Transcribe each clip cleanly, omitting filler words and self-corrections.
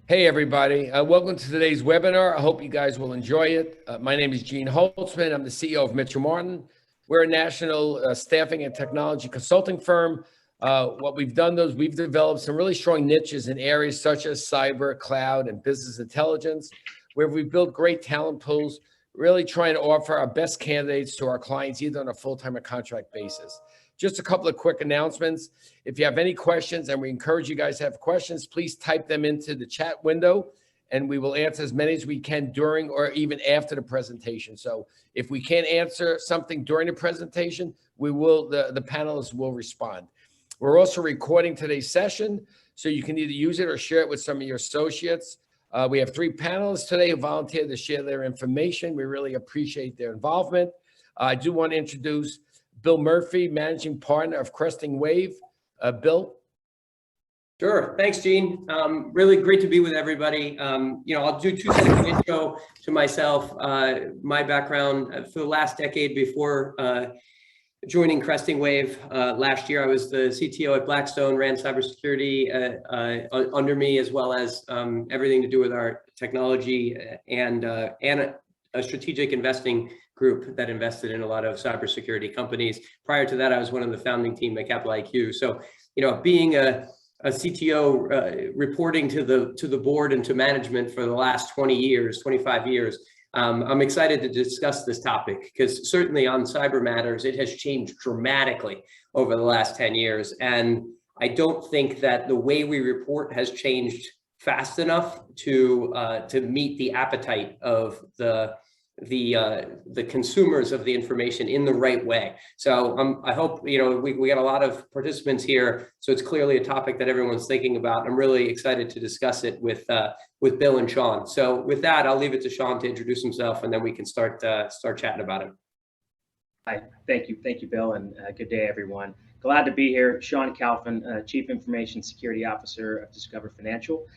Hey, everybody. Welcome to today's webinar. I hope you guys will enjoy it. My name is Gene Holtzman. I'm the CEO of Mitchell Martin. We're a national staffing and technology consulting firm. What we've done is we've developed some really strong niches in areas such as cyber, cloud, and business intelligence, where we've built great talent pools, really trying to offer our best candidates to our clients, either on a full-time or contract basis. Just a couple of quick announcements. If you have any questions, and we encourage you guys to have questions, please type them into the chat window, and we will answer as many as we can during or even after the presentation. So if we can't answer something during the presentation, we will, the panelists will respond. We're also recording today's session, so you can either use it or share it with some of your associates. We have 3 panelists today who volunteered to share their information. We really appreciate their involvement. I do want to introduce Bill Murphy, Managing Partner of Cresting Wave. Bill? Sure. Thanks, Gene. Really great to be with everybody. I'll do 2 seconds intro to myself. My background for the last decade before joining Cresting Wave last year, I was the CTO at Blackstone, ran cybersecurity under me, as well as everything to do with our technology and a strategic investing group that invested in a lot of cybersecurity companies. Prior to that, I was one of the founding team at Capital IQ. So, being a CTO reporting to the board and to management for the last 25 years, I'm excited to discuss this topic because certainly on cyber matters, it has changed dramatically over the last 10 years. And I don't think that the way we report has changed fast enough to meet the appetite of the consumers of the information in the right way. So I hope, we got a lot of participants here, so it's clearly a topic that everyone's thinking about. I'm really excited to discuss it with Bill and Sean. So with that, I'll leave it to Sean to introduce himself, and then we can start chatting about it. Hi, thank you, Bill, and good day, everyone. Glad to be here. Sean Calfin, Chief Information Security Officer of Discover Financial.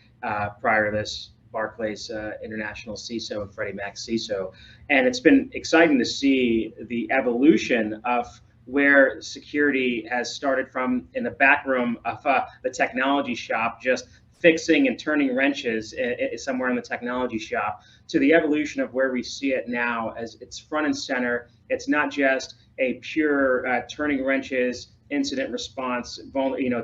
Prior to this, Barclays International CISO and Freddie Mac CISO. And it's been exciting to see the evolution of where security has started from in the back room of the technology shop, just fixing and turning wrenches somewhere in the technology shop, to the evolution of where we see it now as it's front and center. It's not just a pure turning wrenches, incident response,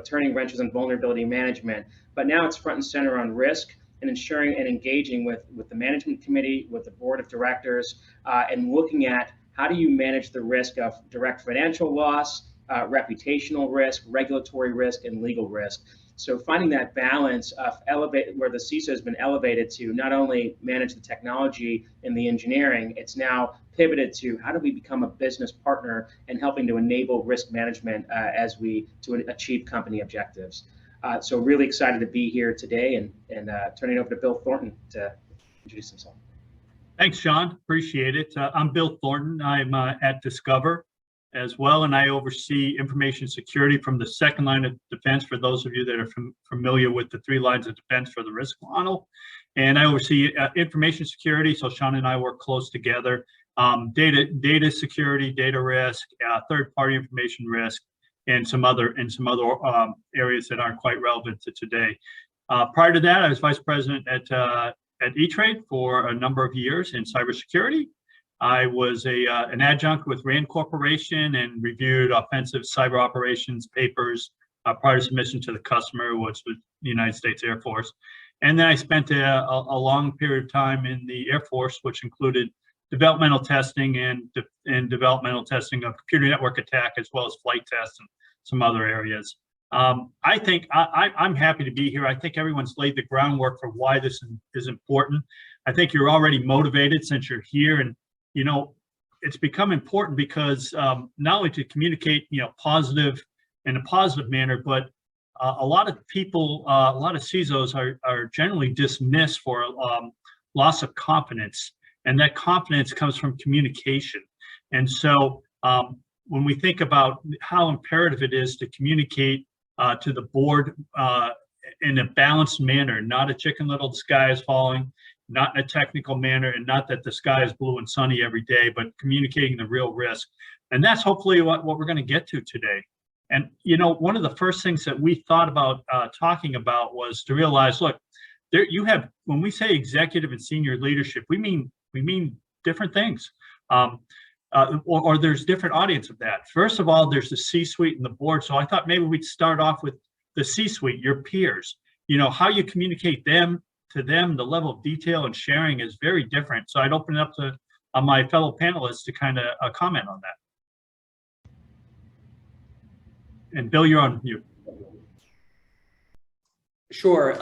turning wrenches and vulnerability management, but now it's front and center on risk, and ensuring and engaging with the management committee, with the board of directors, and looking at how do you manage the risk of direct financial loss, reputational risk, regulatory risk, and legal risk. So finding that balance of where the CISO has been elevated to not only manage the technology and the engineering, it's now pivoted to how do we become a business partner and helping to enable risk management to achieve company objectives. So really excited to be here today and turning it over to Bill Thornton to introduce himself. Thanks, Sean. Appreciate it. I'm Bill Thornton. I'm at Discover as well, and I oversee information security from the second line of defense, for those of you that are familiar with the 3 lines of defense for the risk model. And I oversee information security, so Sean and I work close together. Data security, data risk, third-party information risk, and some other areas that aren't quite relevant to today. Prior to that, I was vice president at E-Trade for a number of years in cybersecurity. I was an adjunct with RAND Corporation and reviewed offensive cyber operations papers prior to submission to the customer, which was the United States Air Force. And then I spent a long period of time in the Air Force, which included developmental testing and developmental testing of computer network attack, as well as flight tests and some other areas. I think I'm happy to be here. I think everyone's laid the groundwork for why this is important. I think you're already motivated since you're here, and it's become important because not only to communicate positive in a positive manner, but a lot of people, a lot of CISOs are generally dismissed for loss of confidence. And that confidence comes from communication. And so when we think about how imperative it is to communicate to the board in a balanced manner, not a chicken little, the sky is falling, not in a technical manner, and not that the sky is blue and sunny every day, but communicating the real risk. And that's hopefully what we're going to get to today. And, one of the first things that we thought about talking about was to realize, look, when we say executive and senior leadership, we mean different things. Or there's different audience of that. First of all, there's the C-suite and the board. So I thought maybe we'd start off with the C-suite, your peers. How you communicate to them, the level of detail and sharing is very different. So I'd open it up to my fellow panelists to kind of comment on that. And Bill, you're on mute. Sure.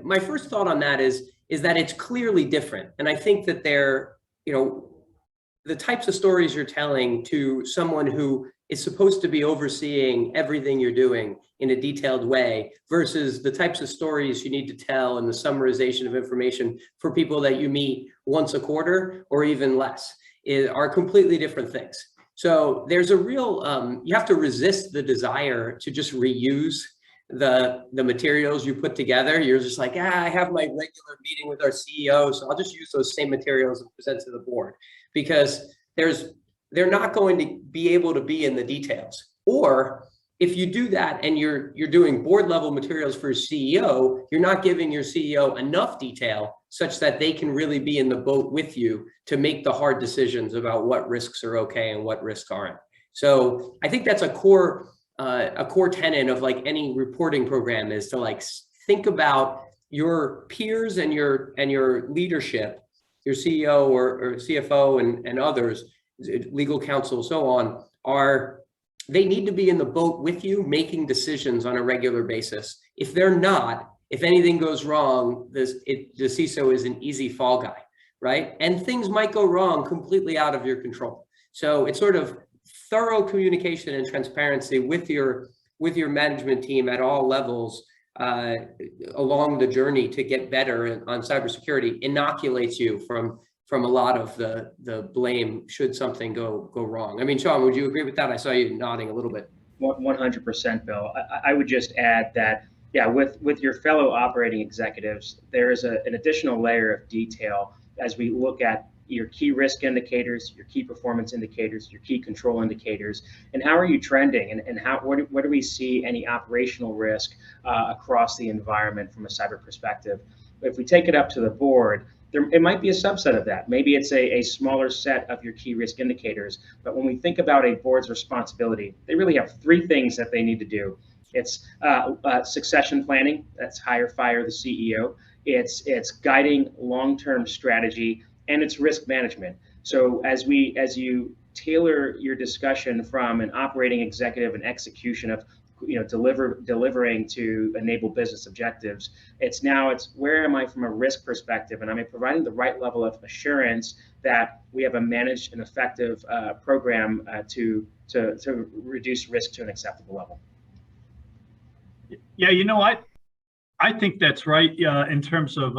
My first thought on that is that it's clearly different. And I think that the types of stories you're telling to someone who is supposed to be overseeing everything you're doing in a detailed way versus the types of stories you need to tell and the summarization of information for people that you meet once a quarter or even less are completely different things. So there's a real, you have to resist the desire to just reuse the materials you put together. You're just like, I have my regular meeting with our CEO, so I'll just use those same materials and present to the board, because they're not going to be able to be in the details. Or if you do that and you're doing board level materials for your CEO, you're not giving your CEO enough detail such that they can really be in the boat with you to make the hard decisions about what risks are okay and what risks aren't. So I think that's a core tenet of like any reporting program, is to like think about your peers and your leadership, your CEO or CFO and others, legal counsel, so on, they need to be in the boat with you making decisions on a regular basis. If they're not, if anything goes wrong, the CISO is an easy fall guy, right? And things might go wrong completely out of your control. So it's sort of thorough communication and transparency with your management team at all levels along the journey to get better on cybersecurity inoculates you from a lot of the blame should something go wrong. I mean, Sean, would you agree with that? I saw you nodding a little bit. 100%, Bill. I would just add that, yeah, with your fellow operating executives, there is an additional layer of detail as we look at your key risk indicators, your key performance indicators, your key control indicators, and how are you trending, and where do we see any operational risk across the environment from a cyber perspective. If we take it up to the board, it might be a subset of that. Maybe it's a smaller set of your key risk indicators. But when we think about a board's responsibility, they really have three things that they need to do. It's succession planning. That's hire, fire the CEO. It's guiding long-term strategy, and it's risk management. So as you tailor your discussion from an operating executive and execution of delivering to enable business objectives, it's where am I from a risk perspective, and am I providing the right level of assurance that we have a managed and effective program to reduce risk to an acceptable level. Yeah, I think that's right in terms of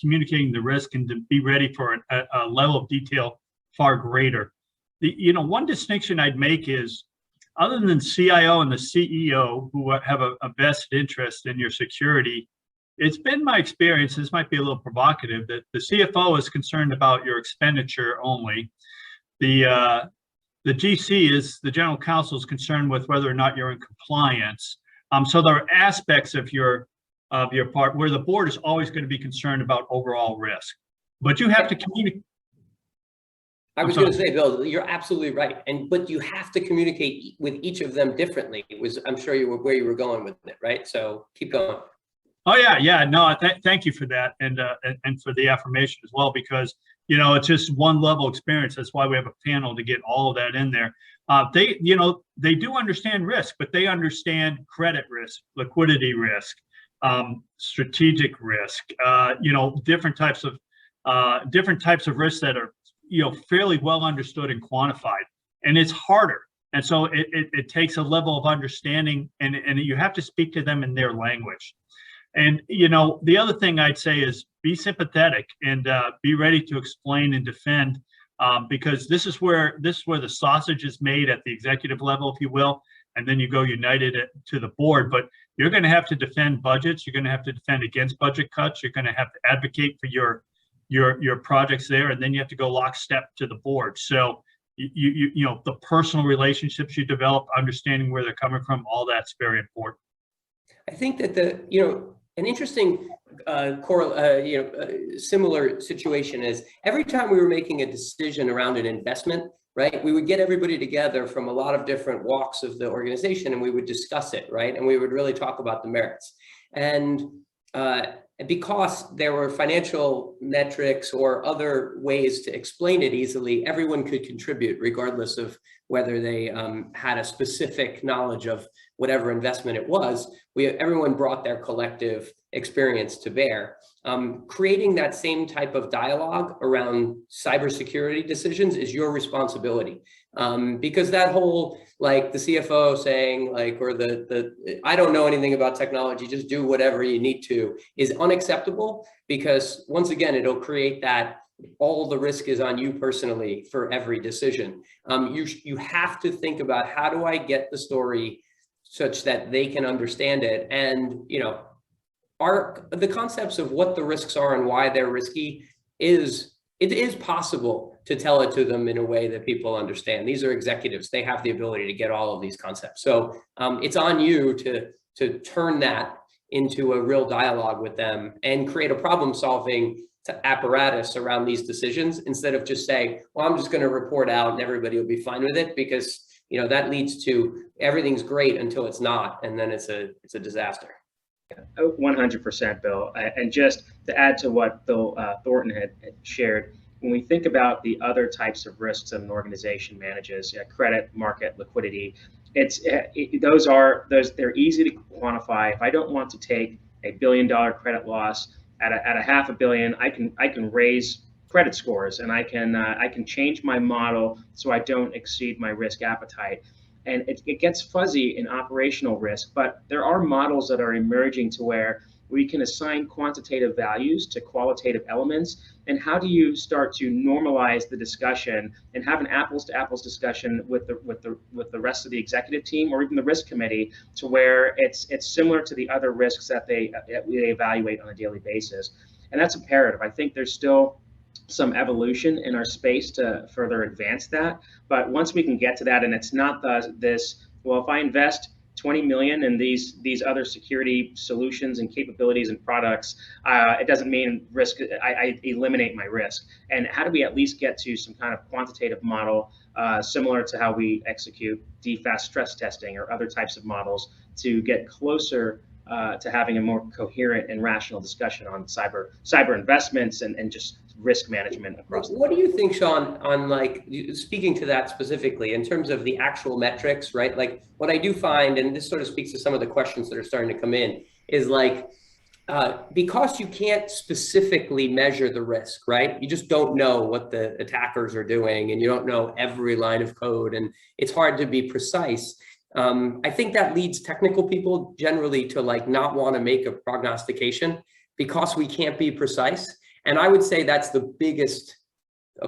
communicating the risk and to be ready for a level of detail far greater. One distinction I'd make is, other than CIO and the CEO who have a vested interest in your security, it's been my experience, this might be a little provocative, that the CFO is concerned about your expenditure only. The GC the general counsel is concerned with whether or not you're in compliance. So there are aspects of your part where the board is always going to be concerned about overall risk, but you have to communicate. I was going to say, Bill, you're absolutely right. But you have to communicate with each of them differently. I'm sure where you were going with it, right? So keep going. Oh yeah. No, thank you for that, and for the affirmation as well, because it's just one level experience. That's why we have a panel to get all of that in there. They do understand risk, but they understand credit risk, liquidity risk, strategic risk. Different types of risks that are fairly well understood and quantified, and it's harder. And so it takes a level of understanding, and you have to speak to them in their language. And the other thing I'd say is be sympathetic and be ready to explain and defend, because this is where the sausage is made at the executive level, if you will, and then you go united to the board. But you're going to have to defend budgets. You're going to have to defend against budget cuts. You're going to have to advocate for your projects there, and then you have to go lockstep to the board. So you know, the personal relationships you develop, understanding where they're coming from, all that's very important. I think that an interesting similar situation is every time we were making a decision around an investment, right, we would get everybody together from a lot of different walks of the organization and we would discuss it, right? And we would really talk about the merits. And because there were financial metrics or other ways to explain it easily, everyone could contribute regardless of whether they had a specific knowledge of whatever investment it was. Everyone brought their collective experience to bear. Creating that same type of dialogue around cybersecurity decisions is your responsibility. Because that whole, like the CFO saying like, or I don't know anything about technology, just do whatever you need to, is unacceptable, because once again, it'll create that all the risk is on you personally for every decision. You have to think about, how do I get the story such that they can understand it? And, you know, the concepts of what the risks are and why they're risky it is possible to tell it to them in a way that people understand. These are executives. They have the ability to get all of these concepts. So it's on you to turn that into a real dialogue with them and create a problem solving apparatus around these decisions, instead of just saying, well, I'm just going to report out and everybody will be fine with it, because, you know, that leads to everything's great until it's not. And then it's a disaster. 100%, Bill. And just to add to what Bill Thornton had shared, when we think about the other types of risks that an organization manages, credit, market, liquidity, they're easy to quantify. If I don't want to take $1 billion credit loss at a $500 million, I can raise credit scores, and I can change my model so I don't exceed my risk appetite. And it gets fuzzy in operational risk, but there are models that are emerging to where we can assign quantitative values to qualitative elements. And how do you start to normalize the discussion and have an apples to apples discussion with the rest of the executive team or even the risk committee, to where it's similar to the other risks that they evaluate on a daily basis. And that's imperative. I think there's still some evolution in our space to further advance that. But once we can get to that, and it's not well, if I invest 20 million in these other security solutions and capabilities and products, it doesn't mean risk. I eliminate my risk. And how do we at least get to some kind of quantitative model similar to how we execute DFAST stress testing or other types of models to get closer to having a more coherent and rational discussion on cyber investments and just risk management across the board. What do you think, Sean, on like speaking to that specifically in terms of the actual metrics, right? Like what I do find, and this sort of speaks to some of the questions that are starting to come in, is like, because you can't specifically measure the risk, right? You just don't know what the attackers are doing, and you don't know every line of code, and it's hard to be precise. I think that leads technical people generally to like not want to make a prognostication because we can't be precise. And I would say that's the biggest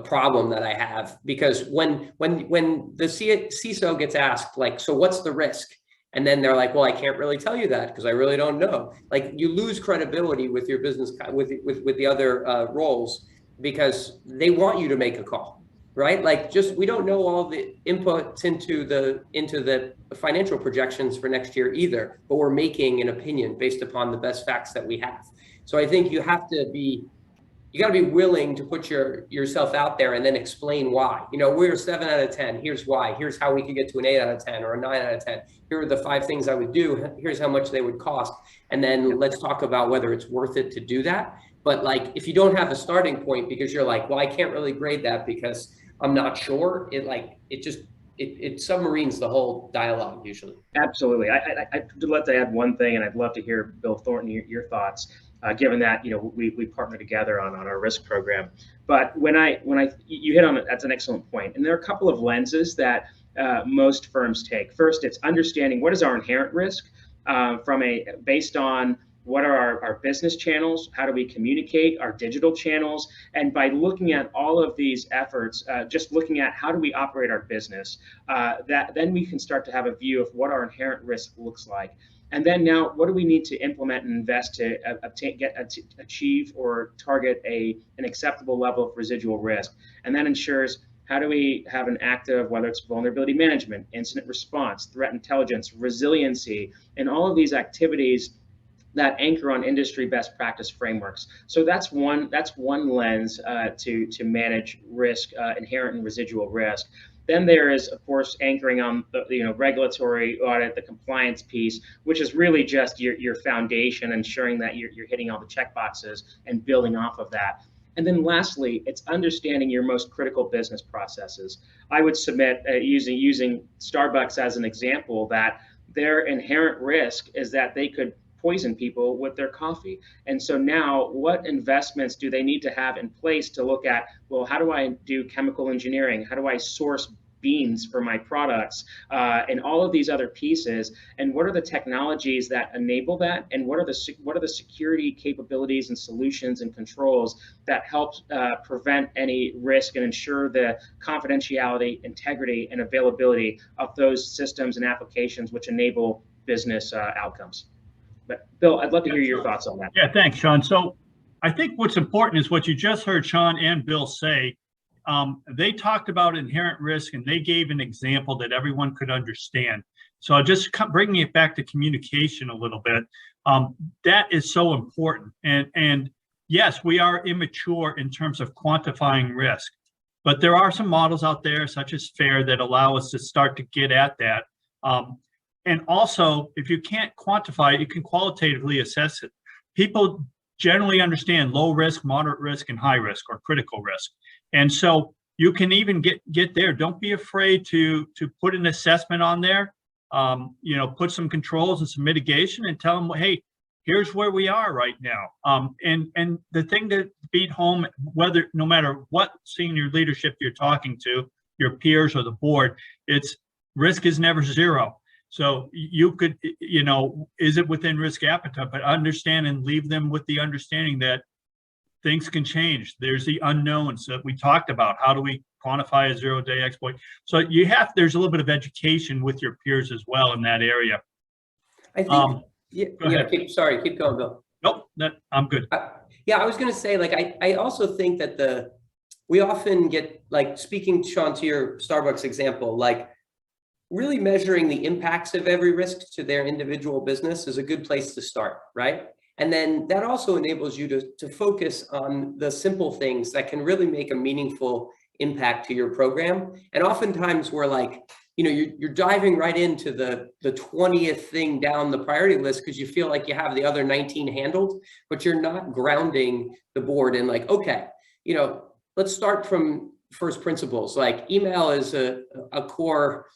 problem that I have, because when the CISO gets asked, like, so what's the risk? And then they're like, well, I can't really tell you that because I really don't know. Like, you lose credibility with your business, with the other roles, because they want you to make a call, right? Like, just, we don't know all the inputs into the financial projections for next year either, but we're making an opinion based upon the best facts that we have. So I think you got to be willing to put yourself out there and then explain why. You know, we're 7 out of 10. Here's why. Here's how we could get to an 8 out of 10 or a 9 out of 10. Here are the 5 things I would do. Here's how much they would cost. And then let's talk about whether it's worth it to do that. But like, if you don't have a starting point because you're like, well, I can't really grade that because I'm not sure, it submarines the whole dialogue usually. Absolutely. I'd love to add one thing, and I'd love to hear, Bill Thornton, your thoughts. Given that, you know, we partner together on our risk program. But you hit on it, that's an excellent point. And there are a couple of lenses that most firms take. First, it's understanding what is our inherent risk based on what are our business channels, how do we communicate, our digital channels, and by looking at all of these efforts, just looking at how do we operate our business, then we can start to have a view of what our inherent risk looks like. And then now, what do we need to implement and invest to achieve or target an acceptable level of residual risk? And that ensures How do we have an active, whether it's vulnerability management, incident response, threat intelligence, resiliency, and all of these activities that anchor on industry best practice frameworks. So that's one lens to manage risk, inherent and residual risk. Then there is, of course, anchoring on the regulatory audit, the compliance piece, which is really just your foundation, ensuring that you're hitting all the check boxes and building off of that. And then lastly, it's understanding your most critical business processes. I would submit, using Starbucks as an example, that their inherent risk is that they could poison people with their coffee. And so now what investments do they need to have in place to look at, well, how do I do chemical engineering? How do I source beans for my products, and all of these other pieces, and what are the technologies that enable that, and what are the security capabilities and solutions and controls that help prevent any risk and ensure the confidentiality, integrity, and availability of those systems and applications which enable business outcomes. But Bill, I'd love to hear your thoughts on that. Yeah, thanks, Sean. So I think what's important is what you just heard Sean and Bill say. They talked about inherent risk, and they gave an example that everyone could understand. So just bringing it back to communication a little bit, that is so important. And yes, we are immature in terms of quantifying risk, but there are some models out there, such as FAIR, that allow us to start to get at that. And also, if you can't quantify it, you can qualitatively assess it. People generally understand low risk, moderate risk, and high risk, or critical risk. And so you can even get there. Don't be afraid to put an assessment on there, put some controls and some mitigation, and tell them, hey, here's where we are right now. And the thing to beat home, no matter what senior leadership you're talking to, your peers or the board, it's risk is never zero. So you could, is it within risk appetite, but understand and leave them with the understanding that things can change. There's the unknowns that we talked about. How do we quantify a zero-day exploit? So there's a little bit of education with your peers as well in that area. I think, keep going, Bill. Nope, I'm good. I was going to say, I also think that we often get, speaking, Sean, to your Starbucks example, really measuring the impacts of every risk to their individual business is a good place to start, right? And then that also enables you to focus on the simple things that can really make a meaningful impact to your program. And oftentimes we're you're diving right into the 20th thing down the priority list because you feel like you have the other 19 handled, but you're not grounding the board in okay, let's start from first principles. Email is a core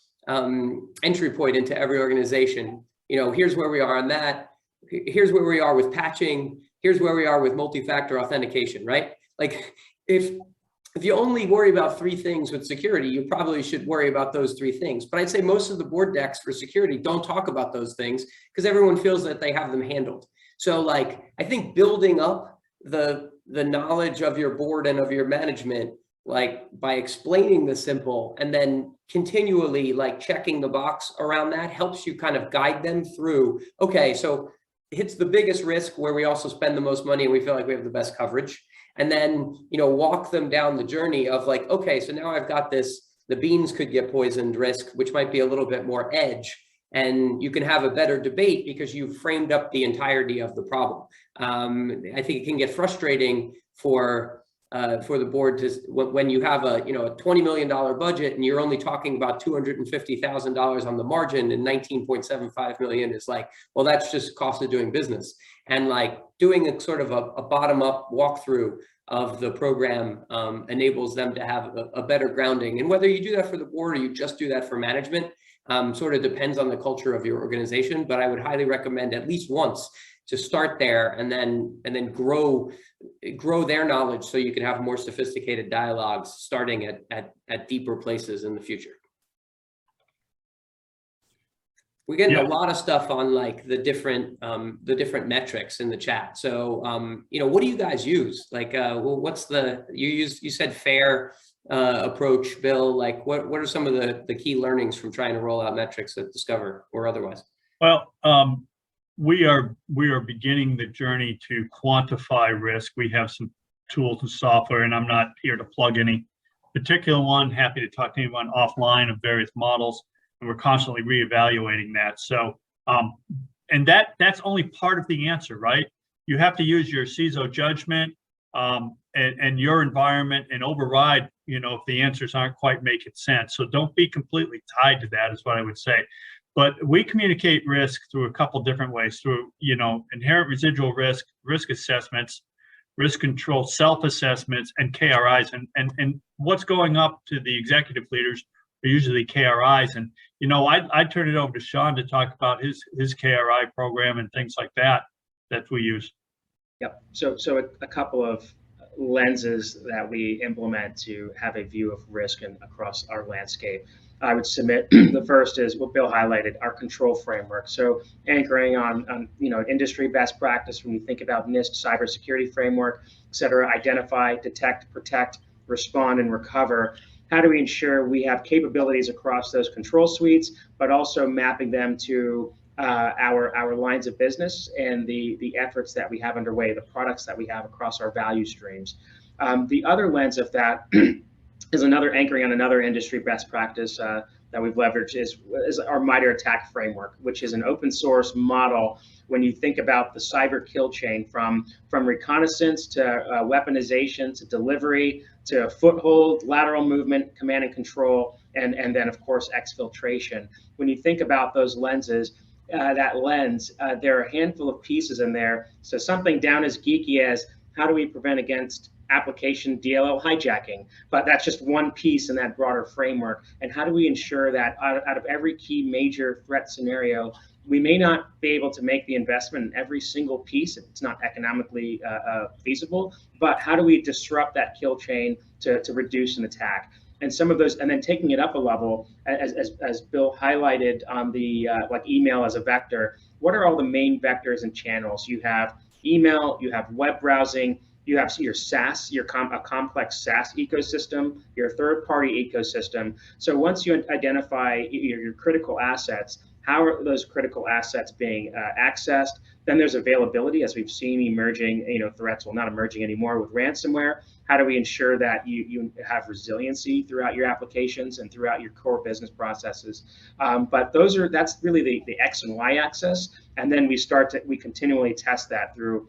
entry point into every organization. Here's where we are on that. Here's where we are with patching. Here's where we are with multi-factor authentication, right? If you only worry about 3 things with security, you probably should worry about those 3 things. But I'd say most of the board decks for security don't talk about those things because everyone feels that they have them handled. So I think building up the knowledge of your board and of your management, by explaining the simple and then continually checking the box around that helps you kind of guide them through, okay, so it's the biggest risk where we also spend the most money and we feel like we have the best coverage. And then, walk them down the journey of okay, so now I've got this, the beans could get poisoned risk, which might be a little bit more edge. And you can have a better debate because you've framed up the entirety of the problem. I think it can get frustrating for the board to, when you have a $20 million budget and you're only talking about $250,000 on the margin, and 19.75 million is well, that's just cost of doing business. And doing a sort of a bottom-up walkthrough of the program enables them to have a better grounding. And whether you do that for the board or you just do that for management, sort of depends on the culture of your organization. But I would highly recommend at least once to start there and then grow their knowledge so you can have more sophisticated dialogues starting at deeper places in the future. We're getting a lot of stuff on the different metrics in the chat. So what do you guys use? What's you said FAIR approach, Bill? What are some of the key learnings from trying to roll out metrics at Discover or otherwise? Well, we are beginning the journey to quantify risk. We have some tools and software, and I'm not here to plug any particular one, happy to talk to anyone offline of various models, and we're constantly reevaluating that. So, and that's only part of the answer, right? You have to use your CISO judgment and your environment and override, if the answers aren't quite making sense. So don't be completely tied to that is what I would say. But we communicate risk through a couple different ways, through, inherent residual risk, risk assessments, risk control, self-assessments, and KRIs. And what's going up to the executive leaders are usually KRIs. And, I'd turn it over to Sean to talk about his KRI program and things like that we use. Yep. So a couple of lenses that we implement to have a view of risk and across our landscape. I would submit the first is what Bill highlighted, our control framework. So anchoring on industry best practice when you think about NIST cybersecurity framework, et cetera, identify, detect, protect, respond, and recover. How do we ensure we have capabilities across those control suites, but also mapping them to our lines of business and the efforts that we have underway, the products that we have across our value streams. The other lens of that is another anchoring on another industry best practice that we've leveraged is our MITRE ATT&CK framework, which is an open source model when you think about the cyber kill chain from reconnaissance to weaponization to delivery to foothold, lateral movement, command and control, and then of course exfiltration. When you think about those lenses, there are a handful of pieces in there. So something down as geeky as how do we prevent against application DLL hijacking? But that's just one piece in that broader framework. And how do we ensure that out of every key major threat scenario, we may not be able to make the investment in every single piece if it's not economically feasible, but how do we disrupt that kill chain to reduce an attack? And some of those, and then taking it up a level, as Bill highlighted on the like email as a vector, what are all the main vectors and channels? You have email, you have web browsing, you have your SaaS, a complex SaaS ecosystem, your third-party ecosystem. So once you identify your critical assets, how are those critical assets being accessed? Then there's availability, as we've seen emerging, threats, well, not emerging anymore with ransomware. How do we ensure that you have resiliency throughout your applications and throughout your core business processes? But that's really the X and Y axis. And then we continually test that through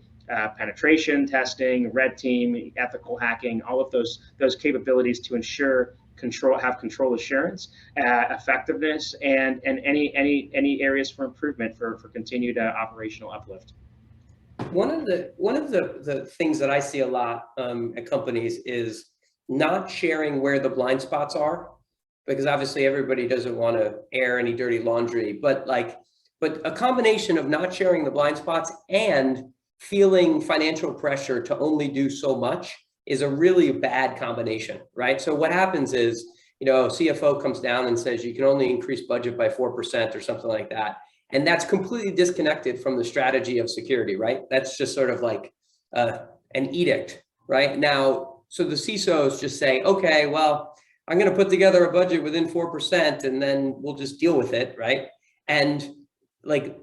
penetration testing, red team, ethical hacking, all of those capabilities to ensure control assurance, effectiveness, and any areas for improvement for continued operational uplift. One of the things that I see a lot at companies is not sharing where the blind spots are, because obviously everybody doesn't want to air any dirty laundry, but a combination of not sharing the blind spots and feeling financial pressure to only do so much is a really bad combination, right? So what happens is, CFO comes down and says you can only increase budget by 4% or something like that. And that's completely disconnected from the strategy of security, right? That's just sort of like an edict, right? Now, so the CISOs just say, okay, well, I'm going to put together a budget within 4% and then we'll just deal with it, right? And like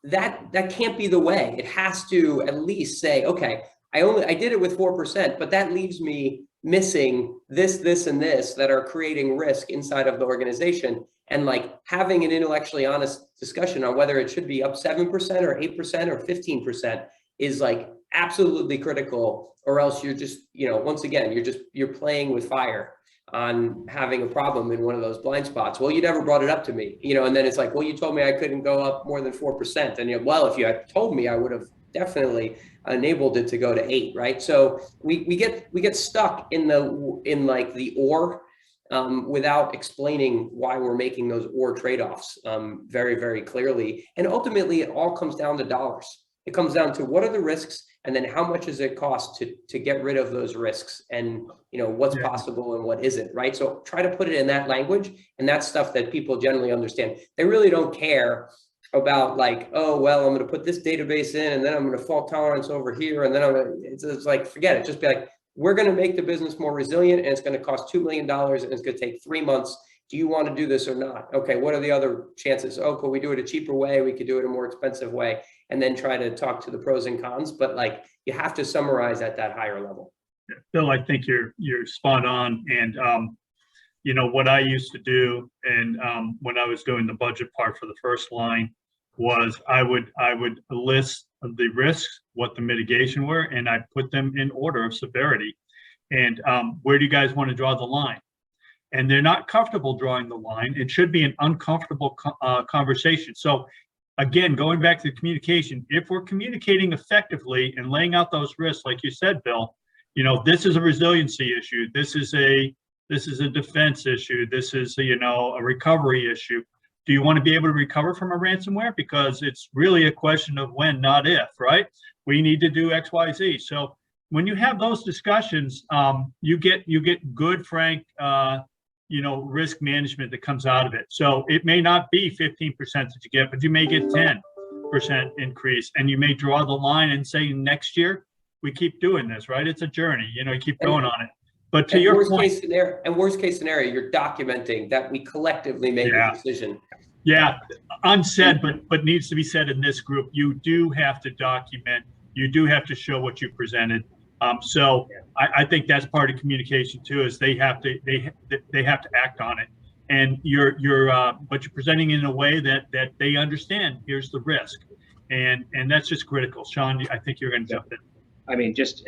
that can't be the way. It has to at least say, okay, I did it with 4%, but that leaves me missing this, and this that are creating risk inside of the organization. And like having an intellectually honest discussion on whether it should be up 7% or 8% or 15% is like absolutely critical, or else you're just, once again, you're playing with fire on having a problem in one of those blind spots. Well, you never brought it up to me, and then it's like, well, you told me I couldn't go up more than 4%. And well, if you had told me, I would have definitely enabled it to go to 8, right? So we get stuck in like the or without explaining why we're making those or trade-offs very, very clearly. And ultimately, it all comes down to dollars. It comes down to what are the risks, and then how much does it cost to get rid of those risks, and what's possible and what isn't, right? So try to put it in that language, and that's stuff that people generally understand. They really don't care about like, oh, well, I'm going to put this database in, and then I'm going to fault tolerance over here, and then it's like, forget it. Just be like, we're going to make the business more resilient, and it's going to cost $2 million, and it's going to take 3 months. Do you want to do this or not? Okay, what are the other chances? Oh, could we do it a cheaper way? We could do it a more expensive way, and then try to talk to the pros and cons. But like, you have to summarize at that higher level. Bill, I think you're spot on. And you know what I used to do, and when I was doing the budget part for the first line, was I would list the risks, what the mitigation were, and I put them in order of severity. And where do you guys want to draw the line? And they're not comfortable drawing the line. It should be an uncomfortable conversation. So again, going back to the communication, if we're communicating effectively and laying out those risks, like you said, Bill, you know, this is a resiliency issue. This is a defense issue. This is a recovery issue. Do you want to be able to recover from a ransomware? Because it's really a question of when, not if, right? We need to do X, Y, Z. So when you have those discussions, you get good, frank, risk management that comes out of it. So it may not be 15% that you get, but you may get 10% increase, and you may draw the line and say next year we keep doing this, right? It's a journey, you keep going on it. But to your point, worst case scenario, you're documenting that we collectively made a decision. Yeah, unsaid, but needs to be said in this group. You do have to document. You do have to show what you presented. So I think that's part of communication too. Is they have to act on it, and but you're presenting in a way that they understand. Here's the risk, and that's just critical. Sean, I think you're going to jump in. I mean, just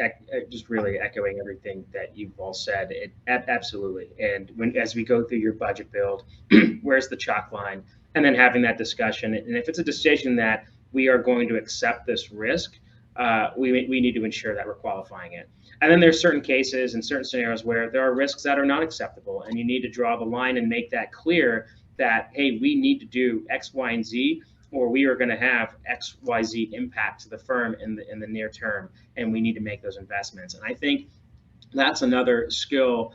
really echoing everything that you've all said. Absolutely. And as we go through your budget build, where's the chalk line? And then having that discussion. And if it's a decision that we are going to accept this risk, we need to ensure that we're qualifying it. And then there's certain cases and certain scenarios where there are risks that are not acceptable, and you need to draw the line and make that clear that, hey, we need to do X, Y, and Z, or we are going to have X, Y, Z impact to the firm in the near term, and we need to make those investments. And I think that's another skill.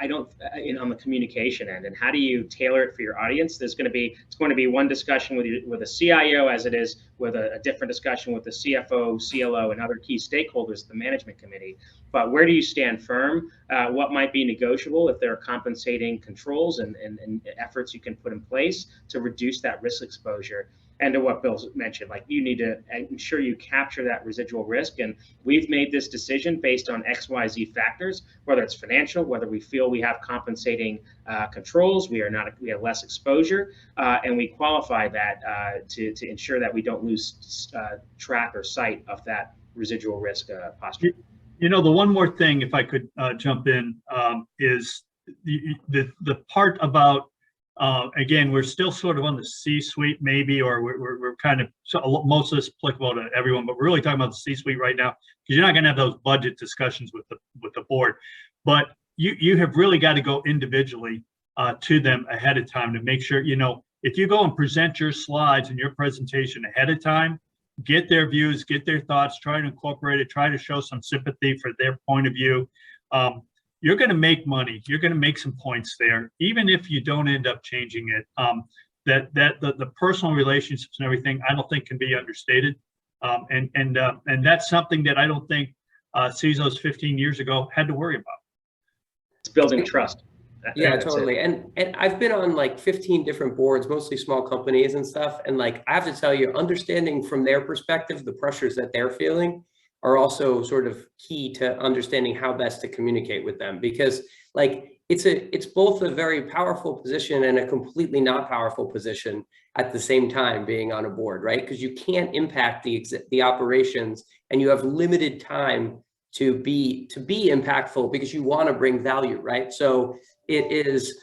On the communication end, and how do you tailor it for your audience? It's going to be one discussion with a CIO, as it is with a different discussion with the CFO, CLO, and other key stakeholders of the management committee. But where do you stand firm? What might be negotiable if there are compensating controls and efforts you can put in place to reduce that risk exposure? And to what Bill mentioned, like, you need to ensure you capture that residual risk. And we've made this decision based on X, Y, Z factors, whether it's financial, whether we feel we have compensating controls, we have less exposure, and we qualify that to ensure that we don't lose track or sight of that residual risk posture. The one more thing, if I could jump in, is the part about, again, we're still sort of on the C-suite maybe, or we're kind of, most of this applicable to everyone, but we're really talking about the C-suite right now, because you're not going to have those budget discussions with the board. But you have really got to go individually to them ahead of time to make sure, if you go and present your slides and your presentation ahead of time, get their views, get their thoughts, try to incorporate it, try to show some sympathy for their point of view. You're going to make money. You're going to make some points there, even if you don't end up changing it. The personal relationships and everything, I don't think can be understated. And that's something that I don't think CISOs 15 years ago had to worry about. It's building trust. Yeah, totally. And I've been on like 15 different boards, mostly small companies and stuff. And like, I have to tell you, understanding from their perspective, the pressures that they're feeling are also sort of key to understanding how best to communicate with them, because like it's both a very powerful position and a completely not powerful position at the same time, being on a board, right? Because you can't impact the operations, and you have limited time to be impactful because you want to bring value, right? So it is,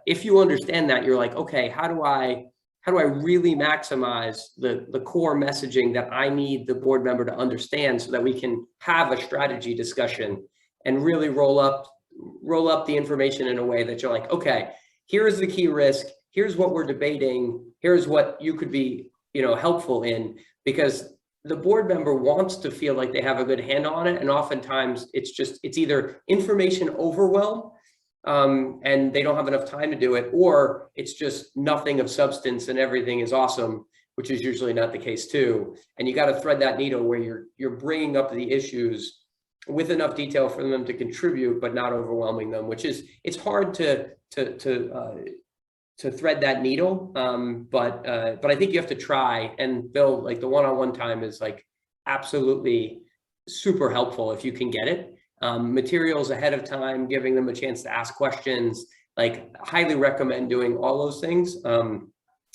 if you understand that, you're like, okay, how do I really maximize the core messaging that I need the board member to understand, so that we can have a strategy discussion and really roll up the information in a way that you're like, okay, here's the key risk, here's what we're debating, here's what you could be, helpful in, because the board member wants to feel like they have a good handle on it. And oftentimes it's either information overwhelm, and they don't have enough time to do it, or it's just nothing of substance and everything is awesome, which is usually not the case too. And you got to thread that needle where you're bringing up the issues with enough detail for them to contribute, but not overwhelming them, which is, it's hard to thread that needle. But I think you have to try. And Bill, like, the one-on-one time is like absolutely super helpful if you can get it. materials ahead of time, giving them a chance to ask questions. Like, highly recommend doing all those things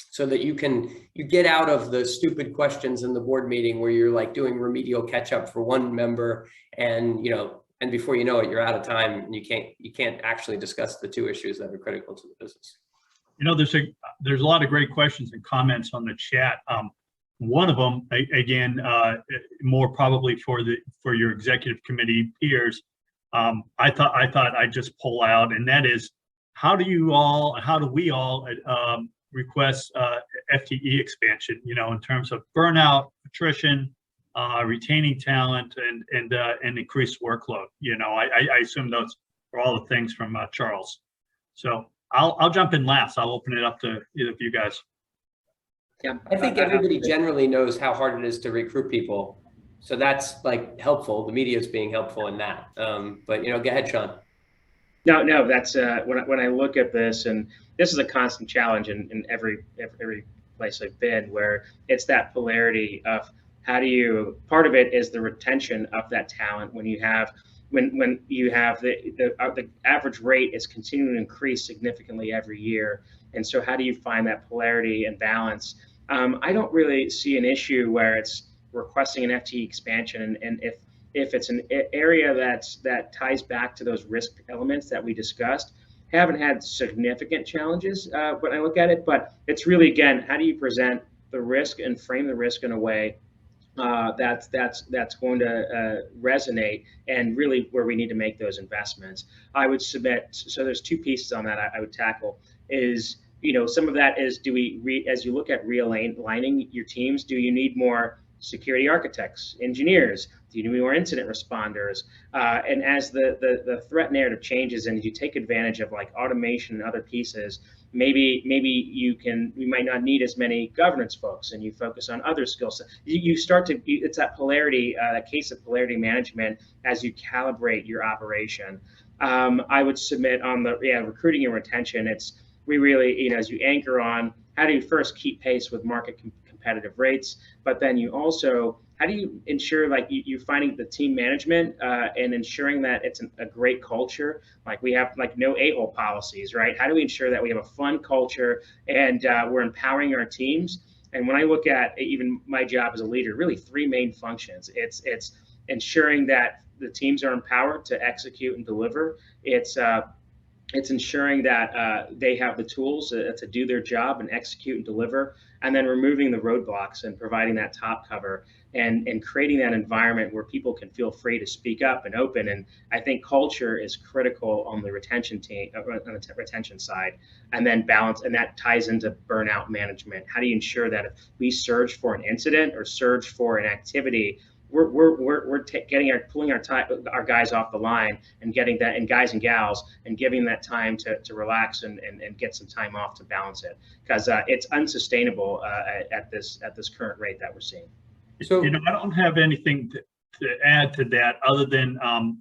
so that you get out of the stupid questions in the board meeting where you're like doing remedial catch up for one member, and and before you know it, you're out of time and you can't actually discuss the two issues that are critical to the business. There's a lot of great questions and comments on the chat. One of them, again, more probably for your executive committee peers, I thought I'd just pull out, and that is, how do we all request FTE expansion? In terms of burnout, attrition, retaining talent, and increased workload. I assume those are all the things from Charles. So I'll jump in last. I'll open it up to either of you guys. Yeah, I think everybody generally knows how hard it is to recruit people, so that's like helpful. The media is being helpful in that. But go ahead, Sean. No, that's when I look at this, and this is a constant challenge in every place I've been, where it's that polarity of how do you. Part of it is the retention of that talent when you have the average rate is continuing to increase significantly every year, and so how do you find that polarity and balance? I don't really see an issue where it's requesting an FTE expansion, and if it's an area that ties back to those risk elements that we discussed, haven't had significant challenges when I look at it. But it's really, again, how do you present the risk and frame the risk in a way that's going to resonate, and really where we need to make those investments. I would submit, so there's two pieces on that I would tackle is, some of that is, as you look at realigning your teams, do you need more security architects, engineers? Do you need more incident responders? And as the threat narrative changes and you take advantage of like automation and other pieces, maybe we might not need as many governance folks, and you focus on other skill sets. You start to, it's that polarity, that case of polarity management as you calibrate your operation. I would submit on the recruiting and retention. We really, as you anchor on, how do you first keep pace with market competitive rates, but then you also, how do you ensure like you're finding the team management and ensuring that it's a great culture? Like we have like no a-hole policies, right? How do we ensure that we have a fun culture and we're empowering our teams? And when I look at even my job as a leader, really three main functions. It's ensuring that the teams are empowered to execute and deliver. It's ensuring that they have the tools to do their job and execute and deliver, and then removing the roadblocks and providing that top cover and creating that environment where people can feel free to speak up and open. And I think culture is critical on the retention team, on the retention side, and then balance, and that ties into burnout management. How do you ensure that if we surge for an incident or surge for an activity, we're pulling our guys off the line and getting that, and guys and gals, and giving that time to relax and get some time off to balance it, because it's unsustainable at this current rate that we're seeing. So I don't have anything to add to that other than I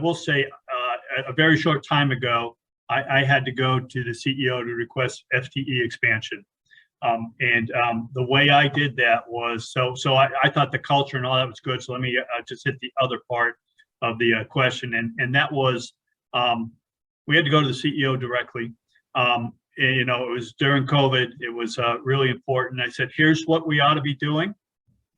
will say a very short time ago I had to go to the CEO to request FTE expansion. The way I did that was, so I thought the culture and all that was good. So let me just hit the other part of the question. And that was, we had to go to the CEO directly. It was during COVID. It was really important. I said, here's what we ought to be doing.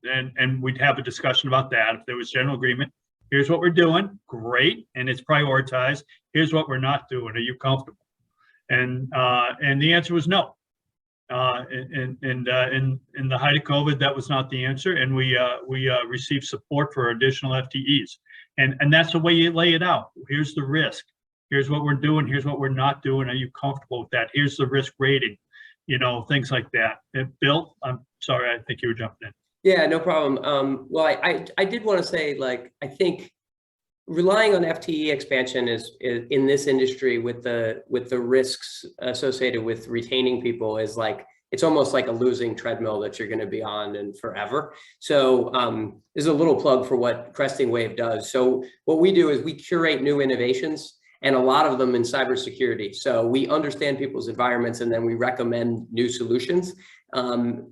And we'd have a discussion about that. If there was general agreement, here's what we're doing. Great. And it's prioritized. Here's what we're not doing. Are you comfortable? And the answer was no. In the height of COVID, that was not the answer, and we received support for additional FTEs, and that's the way you lay it out. Here's the risk. Here's what we're doing. Here's what we're not doing. Are you comfortable with that? Here's the risk rating. Things like that. And Bill, I'm sorry, I think you were jumping in. Yeah, no problem. Well, I did want to say, like, I think relying on FTE expansion is in this industry with the risks associated with retaining people is like, it's almost like a losing treadmill that you're going to be on and forever. So there's a little plug for what Cresting Wave does. So what we do is we curate new innovations, and a lot of them in cybersecurity. So we understand people's environments, and then we recommend new solutions.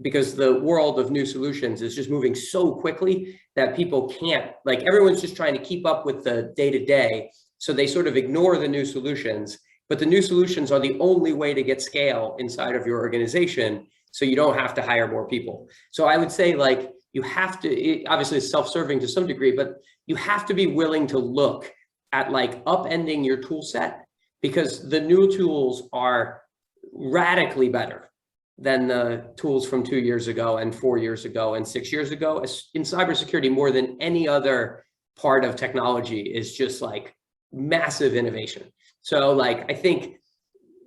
because the world of new solutions is just moving so quickly that people can't, like, everyone's just trying to keep up with the day-to-day. So they sort of ignore the new solutions, but the new solutions are the only way to get scale inside of your organization. So you don't have to hire more people. So I would say, like, you have to, obviously it's self-serving to some degree, but you have to be willing to look at, like, upending your tool set, because the new tools are radically better than the tools from 2 years ago and 4 years ago and 6 years ago. In cybersecurity, more than any other part of technology, is just like massive innovation. So, like, I think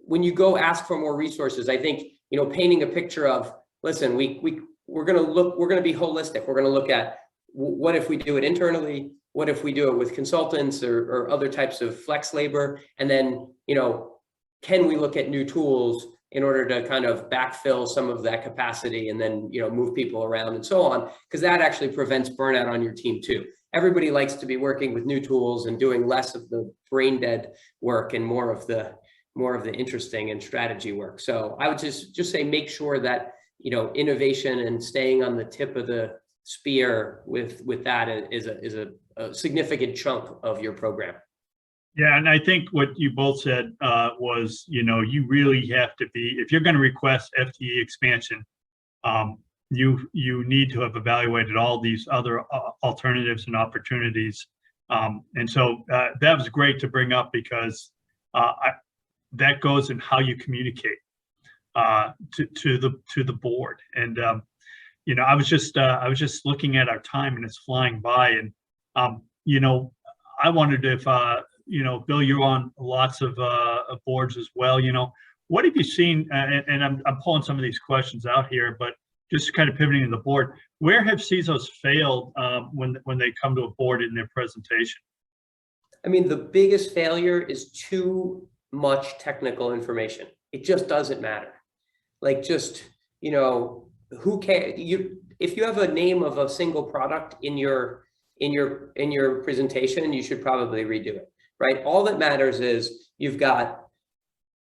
when you go ask for more resources, I think, you know, painting a picture of, listen, we're going to be holistic. We're going to look at what if we do it internally? What if we do it with consultants or other types of flex labor? And then, you know, can we look at new tools in order to kind of backfill some of that capacity, and then, you know, move people around and so on, because that actually prevents burnout on your team too. Everybody likes to be working with new tools and doing less of the brain dead work and more of the interesting and strategy work. So I would just say, make sure that, you know, innovation and staying on the tip of the spear with that is a significant chunk of your program. Yeah, and I think what you both said was, you know, you really have to be, if you're going to request FTE expansion, you need to have evaluated all these other alternatives and opportunities. And so that was great to bring up, because that goes in how you communicate to the board. And you know, I was just looking at our time, and it's flying by. And you know, I wondered if you know, Bill, you're on lots of boards as well. You know, what have you seen? And I'm pulling some of these questions out here, but just kind of pivoting to the board. Where have CISOs failed when they come to a board in their presentation? I mean, the biggest failure is too much technical information. It just doesn't matter. Like, just, you know, who cares? If you have a name of a single product in your presentation, you should probably redo it. Right? All that matters is you've got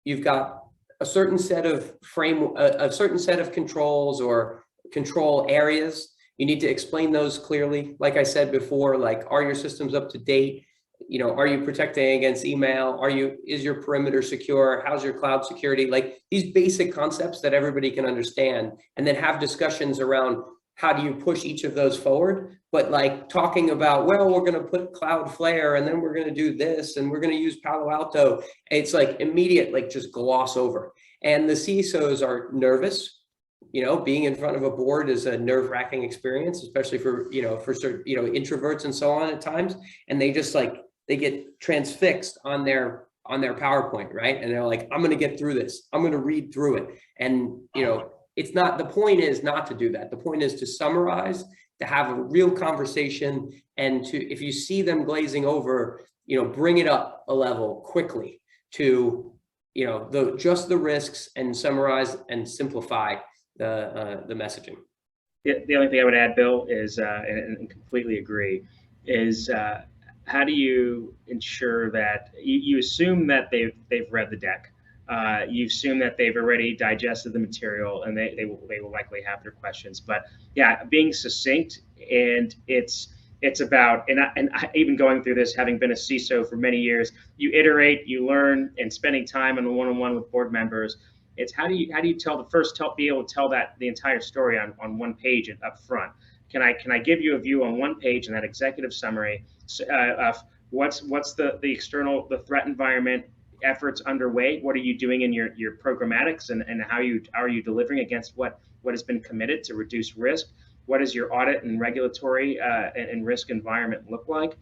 a certain set of a certain set of controls or control areas. You need to explain those clearly. Like I said before, like, are your systems up to date? You know, are you protecting against email? Is your perimeter secure? How's your cloud security? Like, these basic concepts that everybody can understand, and then have discussions around how do you push each of those forward. But, like, talking about, well, we're going to put Cloudflare, and then we're going to do this, and we're going to use Palo Alto. It's like immediate, like, just gloss over. And the CISOs are nervous. You know, being in front of a board is a nerve-wracking experience, especially for, you know, for certain, you know, introverts and so on at times. And they just, like, they get transfixed on their PowerPoint, right? And they're like, I'm going to get through this. I'm going to read through it. And, you know, it's not, the point is not to do that. The point is to summarize, to have a real conversation, and to, if you see them glazing over, you know, bring it up a level quickly to, you know, just the risks, and summarize and simplify the messaging. The only thing I would add, Bill, is, and completely agree, is how do you ensure that you assume that they've read the deck? You assume that they've already digested the material, and they will likely have their questions. But yeah, being succinct, and it's about, and I, even going through this, having been a CISO for many years, you iterate, you learn, and spending time on the one-on-one with board members. It's how do you be able to tell the entire story on one page and up front? Can I give you a view on one page in that executive summary of what's the external, the threat environment, efforts underway? What are you doing in your programmatics, and how are you delivering against what has been committed to reduce risk? What does your audit and regulatory and risk environment look like?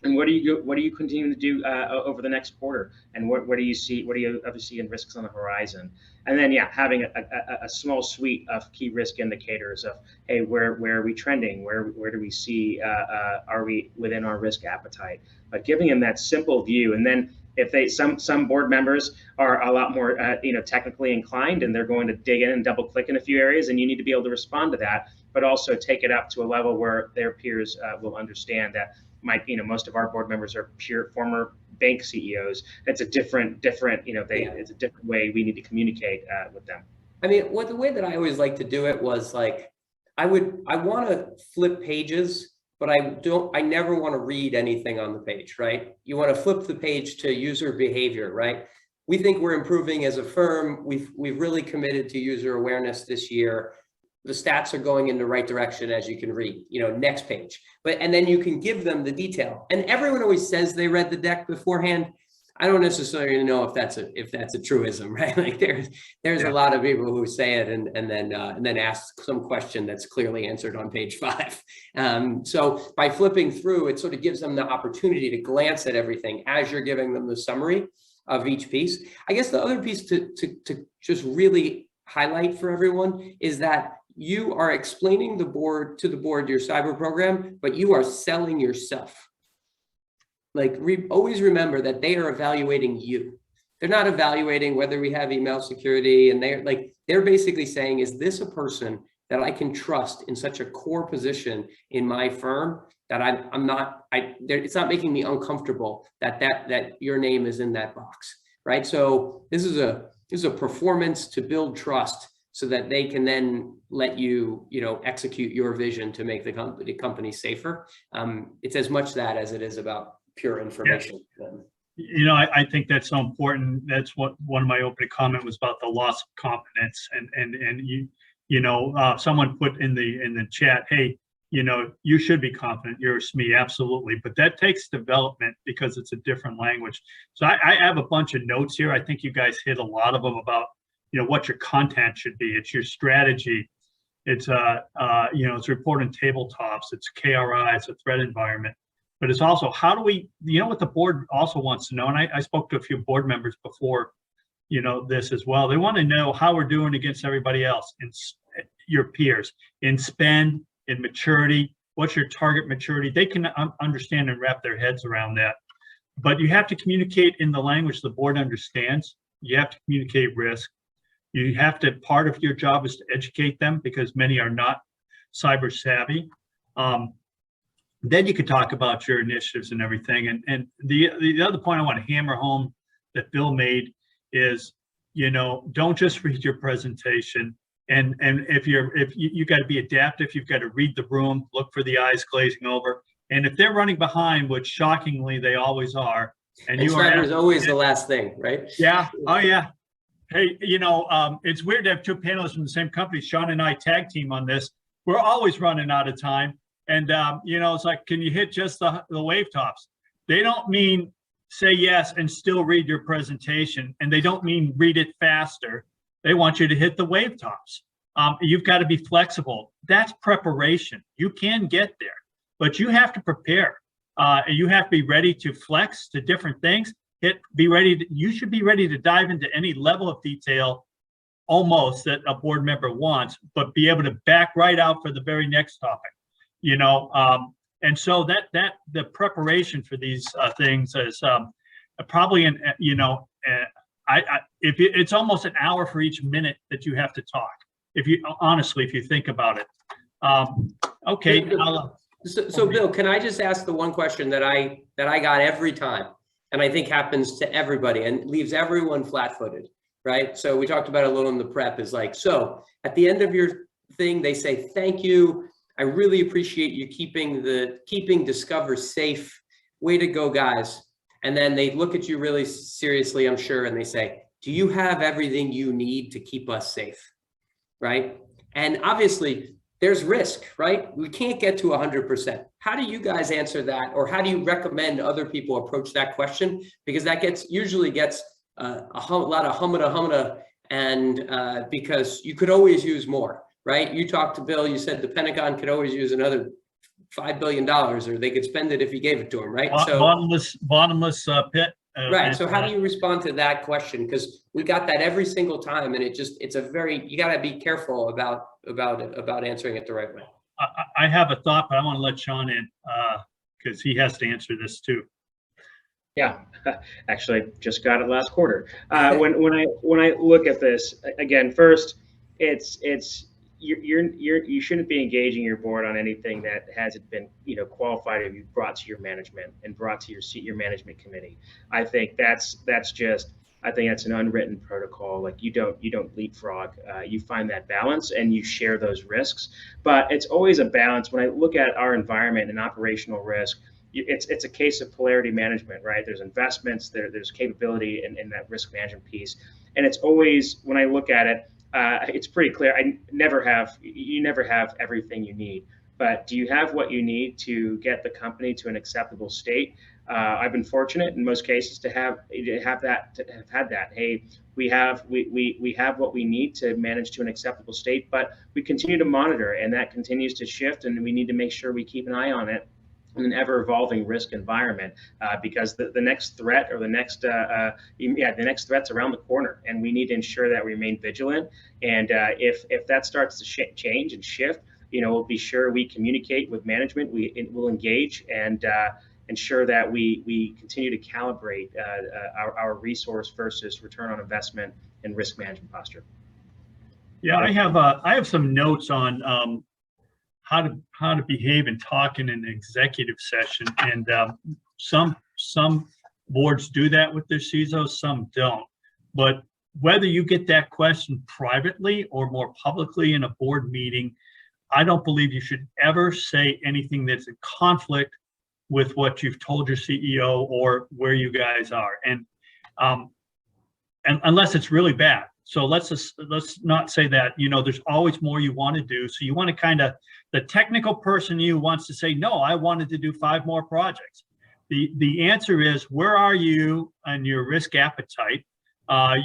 And what do you continue to do over the next quarter? And what do you see? What do you obviously in risks on the horizon? And then, yeah, having a small suite of key risk indicators of, hey, where are we trending? Where do we see? Are we within our risk appetite? But giving them that simple view, and then if some board members are a lot more technically inclined, and they're going to dig in and double click in a few areas, and you need to be able to respond to that, but also take it up to a level where their peers will understand that. Most of our board members are pure former bank CEOs. It's a different, it's a different way we need to communicate with them. I mean, the way that I always like to do it was like, I want to flip pages, but I never want to read anything on the page, right? You want to flip the page to user behavior, right? We think we're improving as a firm. We've really committed to user awareness this year. The stats are going in the right direction, as you can read, next page. And then you can give them the detail. And everyone always says they read the deck beforehand. I don't necessarily know if that's a truism, right? Like there's a lot of people who say it and then ask some question that's clearly answered on page 5. So by flipping through, it sort of gives them the opportunity to glance at everything as you're giving them the summary of each piece. I guess the other piece to just really highlight for everyone is that you are explaining to the board your cyber program, but you are selling yourself. Like, always remember that they are evaluating you. They're not evaluating whether we have email security, and they're basically saying, is this a person that I can trust in such a core position in my firm that it's not making me uncomfortable that your name is in that box, right? So this is a performance to build trust so that they can then let you, execute your vision to make the company safer. It's as much that as it is about pure information. Yeah. I think that's so important. That's what one of my opening comment was about, the loss of confidence. And someone put in the chat, hey, you should be confident. You're a SME, absolutely. But that takes development because it's a different language. So I have a bunch of notes here. I think you guys hit a lot of them about, what your content should be. It's your strategy. It's it's reporting tabletops. It's KRI. It's a threat environment. But it's also, how do we, what the board also wants to know, and I spoke to a few board members before, this as well. They want to know how we're doing against everybody else, in your peers, in spend, in maturity. What's your target maturity? They can understand and wrap their heads around that. But you have to communicate in the language the board understands. You have to communicate risk. You have to, part of your job is to educate them because many are not cyber savvy. Then you could talk about your initiatives and everything. And the other point I want to hammer home that Bill made is, don't just read your presentation. And if you got to be adaptive, you've got to read the room, look for the eyes glazing over. And if they're running behind, which shockingly they always are, and you are always the last thing, right? Yeah. Oh yeah. Hey, it's weird to have two panelists from the same company. Sean and I tag team on this. We're always running out of time. And, it's like, can you hit just the wave tops? They don't mean say yes and still read your presentation. And they don't mean read it faster. They want you to hit the wave tops. You've got to be flexible. That's preparation. You can get there, but you have to prepare. You have to be ready to flex to different things. You should be ready to dive into any level of detail almost that a board member wants, but be able to back right out for the very next topic. And so that the preparation for these things is probably it's almost an hour for each minute that you have to talk. If you think about it. Okay. So Bill, can I just ask the one question that I got every time, and I think happens to everybody and leaves everyone flat-footed, right? So we talked about it a little in the prep, is like, so at the end of your thing, they say, thank you. I really appreciate you keeping Discover safe. Way to go, guys. And then they look at you really seriously, I'm sure, and they say, do you have everything you need to keep us safe, right? And obviously, there's risk, right? We can't get to 100%. How do you guys answer that? Or how do you recommend other people approach that question? Because that usually gets a lot of humada, and because you could always use more, right? You talked to Bill, you said the Pentagon could always use another $5 billion, or they could spend it if you gave it to them, right? So bottomless pit. Right. So how do you respond to that question? Because we got that every single time, and you got to be careful about answering it the right way. I have a thought, but I want to let Sean in because he has to answer this too. Yeah, actually just got it last quarter. When I look at this again, first, you shouldn't be engaging your board on anything that hasn't been qualified or you brought to your management and brought to your management committee. I think that's just I think that's an unwritten protocol. Like you don't leapfrog. You find that balance and you share those risks. But it's always a balance. When I look at our environment and operational risk, it's a case of polarity management, right? There's investments, there's capability in that risk management piece, and it's always, when I look at it, it's pretty clear. You never have everything you need, but do you have what you need to get the company to an acceptable state? I've been fortunate in most cases to have had that. Hey, we have what we need to manage to an acceptable state, but we continue to monitor, and that continues to shift, and we need to make sure we keep an eye on it in an ever-evolving risk environment, because the next threat or the next threat's around the corner, and we need to ensure that we remain vigilant. And if that starts to change and shift, we'll be sure we communicate with management. We'll engage and ensure that we continue to calibrate our resource versus return on investment and risk management posture. Yeah, I have some notes on how to behave and talk in an executive session, and some boards do that with their CISOs, some don't. But whether you get that question privately or more publicly in a board meeting, I don't believe you should ever say anything that's in conflict with what you've told your CEO or where you guys are, and unless it's really bad. So let's not say that. There's always more you want to do. So you want to kind of, the technical person wants to say, no, I wanted to do 5 more projects. The answer is, where are you on your risk appetite?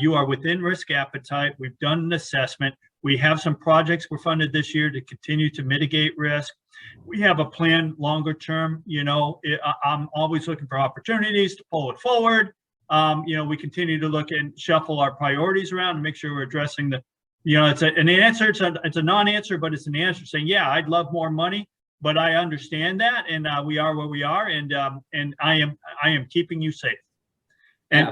You are within risk appetite. We've done an assessment. We have some projects we're funded this year to continue to mitigate risk. We have a plan longer term. I'm always looking for opportunities to pull it forward. We continue to look and shuffle our priorities around and make sure we're addressing it's an answer. It's a non-answer, but it's an answer saying, yeah, I'd love more money, but I understand that, and we are where we are, and I am keeping you safe. And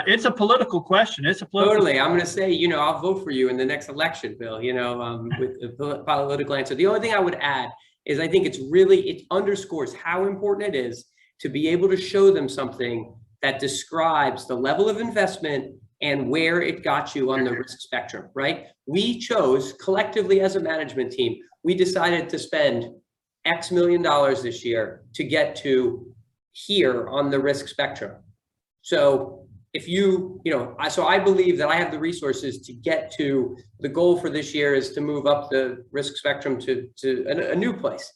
it's a political question. It's a political Totally. I'm going to say, I'll vote for you in the next election, Bill, with the political answer. The only thing I would add is I think it underscores how important it is to be able to show them something that describes the level of investment and where it got you on the risk spectrum, right? We chose collectively as a management team, we decided to spend X million dollars this year to get to here on the risk spectrum. So if so I believe that I have the resources to get to, the goal for this year is to move up the risk spectrum to a new place.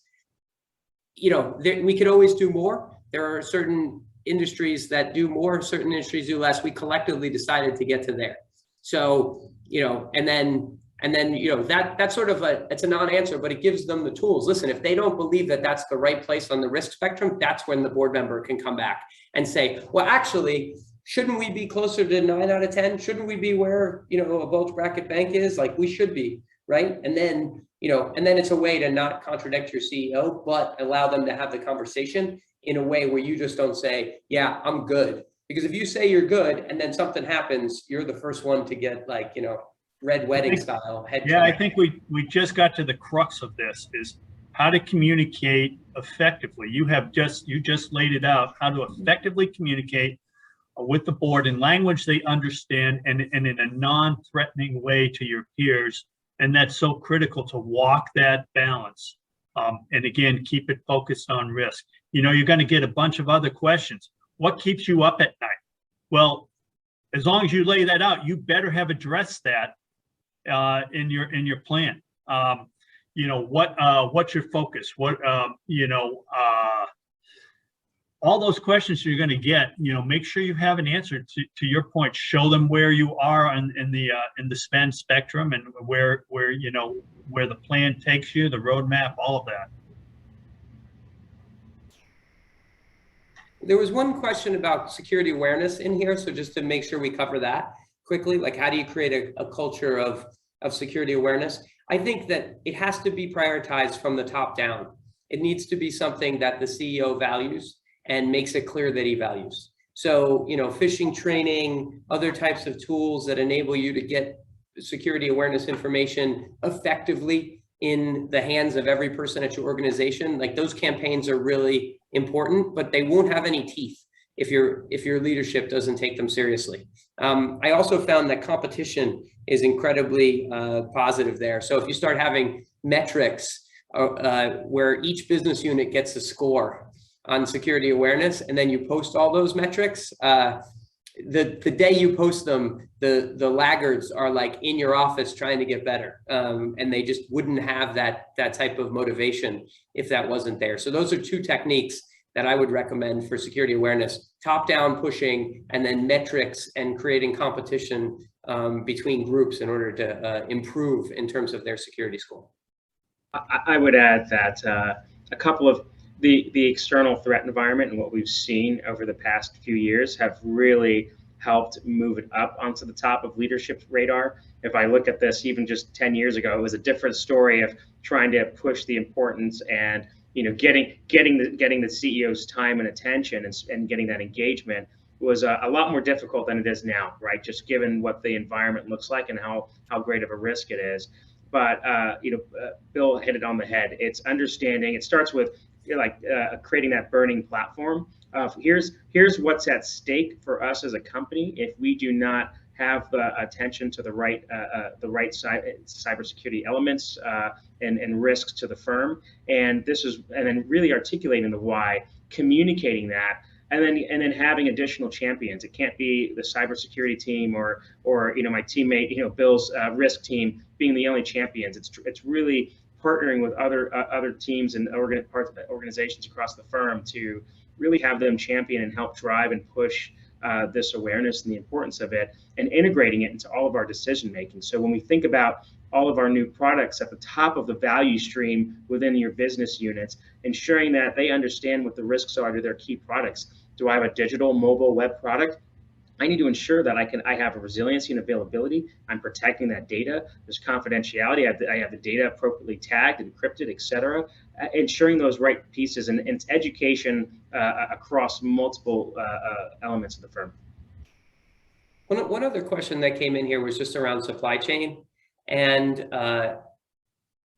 We could always do more. There are certain industries that do more, certain industries do less. We collectively decided to get to there. So, and then that's sort of it's a non-answer, but it gives them the tools. Listen, if they don't believe that that's the right place on the risk spectrum, that's when the board member can come back and say, well, actually, shouldn't we be closer to 9 out of 10? Shouldn't we be where, a bulge bracket bank is? Like, we should be, right? And then, it's a way to not contradict your CEO, but allow them to have the conversation in a way where you just don't say, yeah, I'm good. Because if you say you're good and then something happens, you're the first one to get red wedding style head. Yeah, I think we just got to the crux of this, is how to communicate effectively. You just laid it out, how to effectively communicate with the board in language they understand and in a non-threatening way to your peers. And that's so critical to walk that balance. And again, keep it focused on risk. You're going to get a bunch of other questions. What keeps you up at night? Well, as long as you lay that out, you better have addressed that in your plan. What's your focus? All those questions you're going to get. Make sure you have an answer to your point. Show them where you are in the spend spectrum and where the plan takes you, the roadmap, all of that. There was one question about security awareness in here. So just to make sure we cover that quickly, like how do you create a culture of security awareness? I think that it has to be prioritized from the top down. It needs to be something that the CEO values and makes it clear that he values. So, phishing training, other types of tools that enable you to get security awareness information effectively in the hands of every person at your organization, like those campaigns are really important, but they won't have any teeth if your leadership doesn't take them seriously. I also found that competition is incredibly positive there. So if you start having metrics where each business unit gets a score on security awareness, and then you post all those metrics, the day you post them, the laggards are like in your office trying to get better, and they just wouldn't have that type of motivation if that wasn't there. So those are two techniques that I would recommend for security awareness: top-down pushing, and then metrics and creating competition between groups in order to improve in terms of their security score. I would add that a couple of the external threat environment and what we've seen over the past few years have really helped move it up onto the top of leadership's radar. If I look at this, even just 10 years ago, it was a different story of trying to push the importance and getting the CEO's time and attention and getting that engagement was a lot more difficult than it is now, right? Just given what the environment looks like and how great of a risk it is. But Bill hit it on the head. It's understanding. It starts with creating that burning platform. Here's what's at stake for us as a company if we do not have attention to the right cybersecurity elements and risks to the firm. And then really articulating the why, communicating that, and then having additional champions. It can't be the cybersecurity team or my teammate Bill's risk team being the only champions. It's really partnering with other teams and organizations across the firm to really have them champion and help drive and push this awareness and the importance of it, and integrating it into all of our decision making. So when we think about all of our new products at the top of the value stream within your business units, ensuring that they understand what the risks are to their key products. Do I have a digital mobile web product? I need to ensure that I have a resiliency and availability. I'm protecting that data. There's confidentiality. I have the data appropriately tagged, encrypted, et cetera. Ensuring those right pieces, and it's education across multiple elements of the firm. One other question that came in here was just around supply chain, and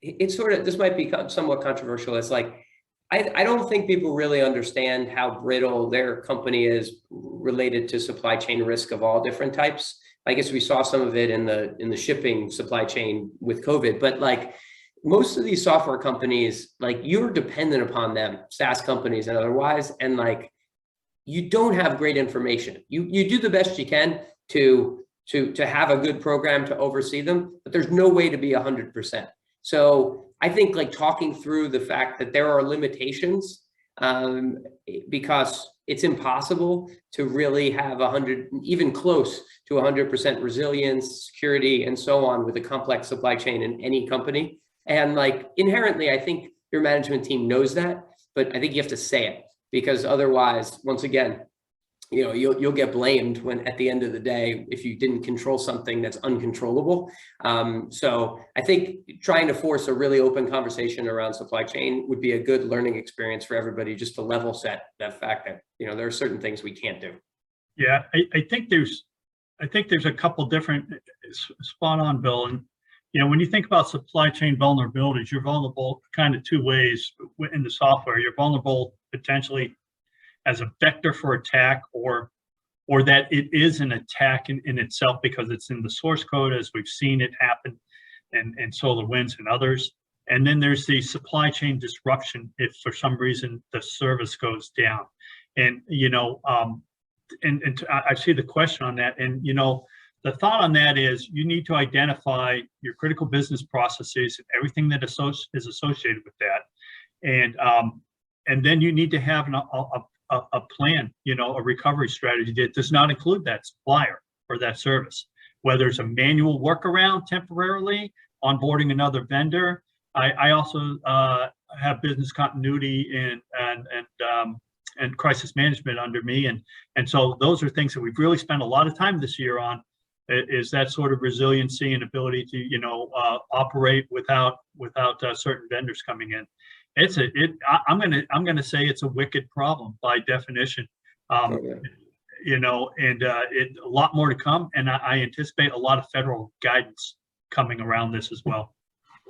it's this might be somewhat controversial. It's like, I don't think people really understand how brittle their company is related to supply chain risk of all different types. I guess we saw some of it in the shipping supply chain with COVID, but like most of these software companies, like you're dependent upon them, SaaS companies and otherwise, and like you don't have great information. You do the best you can to have a good program to oversee them, but there's no way to be 100%. So I think like talking through the fact that there are limitations because it's impossible to really have even close to 100% resilience, security, and so on with a complex supply chain in any company. And like inherently, I think your management team knows that, but I think you have to say it, because otherwise, once again, you'll get blamed when at the end of the day, if you didn't control something that's uncontrollable. So I think trying to force a really open conversation around supply chain would be a good learning experience for everybody, just to level set that fact that, there are certain things we can't do. Yeah, I think there's a couple different, spot on, Bill. And, when you think about supply chain vulnerabilities, you're vulnerable kind of two ways in the software. You're vulnerable potentially as a vector for attack, or that it is an attack in itself because it's in the source code, as we've seen it happen in SolarWinds and others. And then there's the supply chain disruption if for some reason the service goes down. And I see the question on that. And the thought on that is you need to identify your critical business processes and everything that is associated with that. And then you need to have a plan, a recovery strategy that does not include that supplier or that service. Whether it's a manual workaround temporarily, onboarding another vendor. I also have business continuity and crisis management under me, and so those are things that we've really spent a lot of time this year on. Is that sort of resiliency and ability to operate without certain vendors coming in. I'm gonna say it's a wicked problem by definition, and a lot more to come. And I anticipate a lot of federal guidance coming around this as well.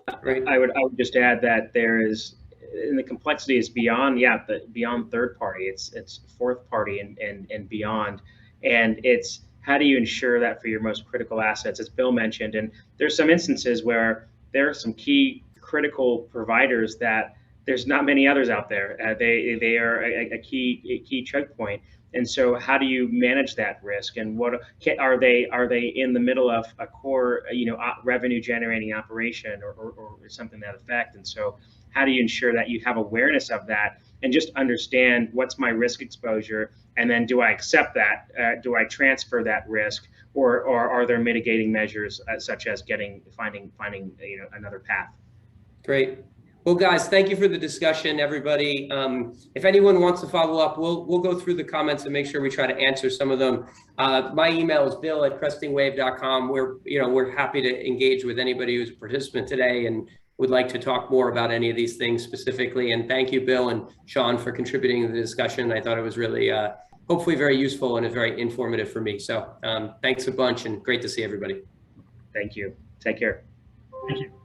I would just add that there is and the complexity is beyond, beyond third party. It's fourth party and beyond. And it's how do you ensure that for your most critical assets, as Bill mentioned. And there's some instances where there are some key critical providers that there's not many others out there. They are a key choke point. And so how do you manage that risk? And what are they in the middle of a core, revenue generating operation or something to that effect? And so how do you ensure that you have awareness of that and just understand what's my risk exposure? And then do I accept that? Do I transfer that risk, or are there mitigating measures such as finding another path? Great. Well, guys, thank you for the discussion, everybody. If anyone wants to follow up, we'll go through the comments and make sure we try to answer some of them. My email is bill@crestingwave.com. We're happy to engage with anybody who's a participant today and would like to talk more about any of these things specifically. And thank you, Bill and Sean, for contributing to the discussion. I thought it was really, hopefully very useful and very informative for me. So thanks a bunch and great to see everybody. Thank you. Take care. Thank you.